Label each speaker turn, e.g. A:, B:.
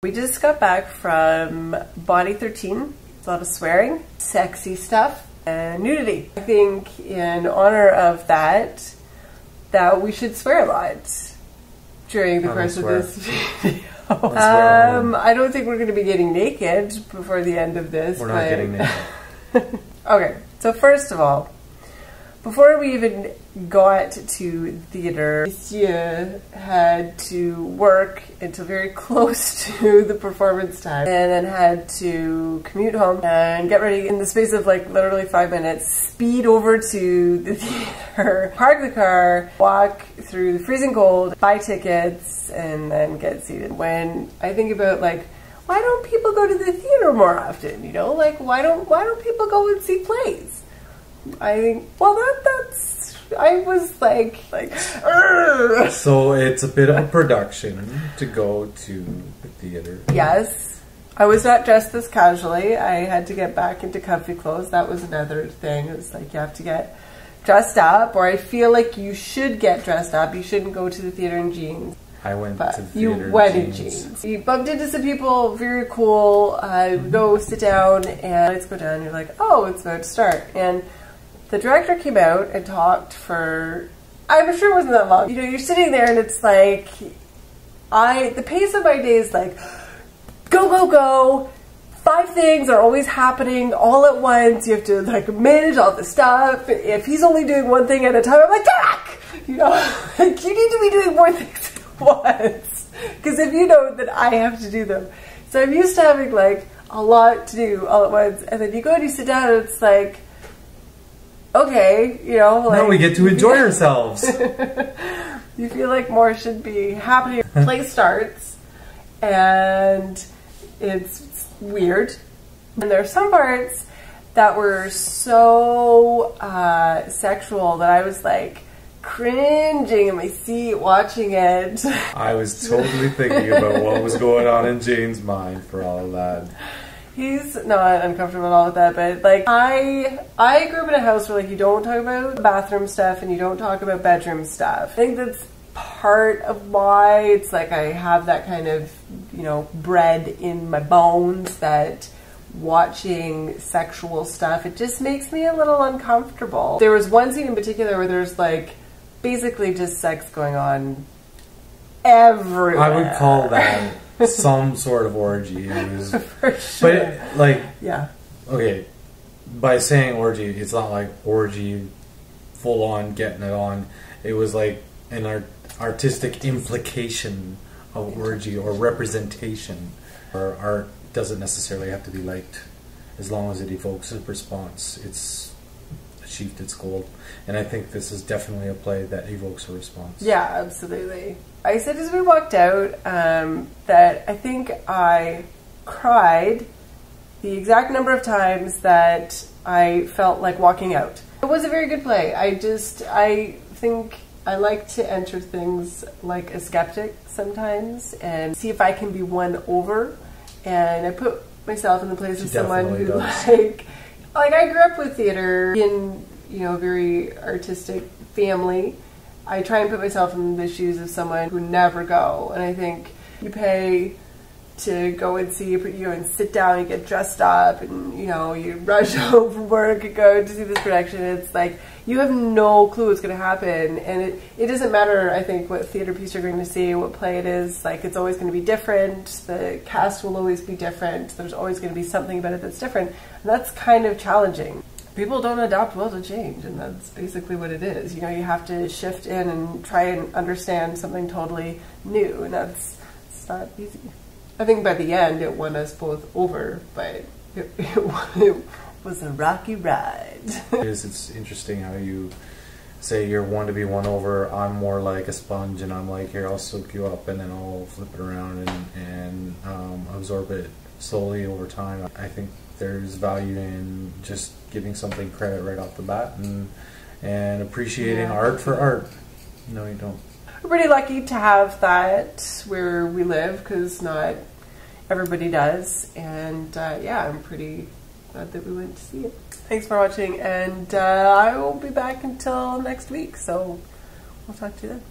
A: We just got back from Body 13. It's a lot of swearing, sexy stuff, and nudity. I think in honor of that we should swear a lot during the course of this video. I don't think we're going to be getting naked before the end of this.
B: We're not getting naked.
A: Okay, so first of all, before we even got to theater, Monsieur had to work until very close to the performance time and then had to commute home and get ready in the space of like literally 5 minutes, speed over to the theater, park the car, walk through the freezing cold, buy tickets, and then get seated. When I think about like, why don't people go to the theater more often? You know, like why don't people go and see plays? I think, well, that's, I was like, Urgh!
B: So it's a bit of a production to go to the theater.
A: Yes. I was not dressed this casually. I had to get back into comfy clothes. That was another thing. It was like you have to get dressed up, or I feel like you should get dressed up. You shouldn't go to the theater in jeans.
B: I went to the theater
A: you went in jeans. You bumped into some people, very cool. Go sit down, and lights go down. You're like, oh, it's about to start. And the director came out and talked for, I'm sure it wasn't that long. You know, you're sitting there and it's like, the pace of my day is like, go, go, go. 5 things are always happening all at once. You have to like manage all the stuff. If he's only doing one thing at a time, I'm like, Jack! You know, like you need to be doing more things at once. Because if you know that I have to do them. So I'm used to having like a lot to do all at once. And then you go and you sit down and it's like, okay, you know, like,
B: now we get to enjoy ourselves.
A: You feel like more should be happening. Play starts, and it's weird. And there are some parts that were so sexual that I was like cringing in my seat watching it.
B: I was totally thinking about what was going on in Jane's mind for all of that.
A: He's not uncomfortable at all with that, but like I grew up in a house where like you don't talk about bathroom stuff and you don't talk about bedroom stuff. I think that's part of why it's like I have that kind of, you know, bred in my bones that watching sexual stuff, it just makes me a little uncomfortable. There was one scene in particular where there's like basically just sex going on everywhere.
B: I would call that some sort of orgy. It was,
A: for sure.
B: But like,
A: yeah.
B: Okay, by saying orgy, it's not like orgy, full on getting it on. It was like an artistic implication of orgy or representation. Or art doesn't necessarily have to be liked, as long as it evokes a response. It's achieved its goal, and I think this is definitely a play that evokes a response.
A: Yeah, absolutely. I said as we walked out that I think I cried the exact number of times that I felt like walking out. It was a very good play. I think I like to enter things like a skeptic sometimes and see if I can be won over. And I put myself in the place of someone who like I grew up with theater in, you know, a very artistic family. I try and put myself in the shoes of someone who never go, and I think you pay to go and see, you go and sit down and get dressed up, and you know, you rush home from work and go to see this production. It's like you have no clue what's going to happen, and it doesn't matter, I think, what theater piece you're going to see, what play it is. Like, it's always going to be different. The cast will always be different. There's always going to be something about it that's different, and that's kind of challenging. People don't adapt well to change, and that's basically what it is. You know, you have to shift in and try and understand something totally new, and it's not easy. I think by the end it won us both over, but it was a rocky ride.
B: It's interesting how you say you're one to be won over. I'm more like a sponge, and I'm like, here, I'll soak you up, and then I'll flip it around and absorb it slowly over time. I think there's value in just giving something credit right off the bat and appreciating art for art. No, you don't.
A: We're pretty lucky to have that where we live, because not everybody does. And yeah, I'm pretty glad that we went to see it. Thanks for watching, and I will be back until next week, so we'll talk to you then.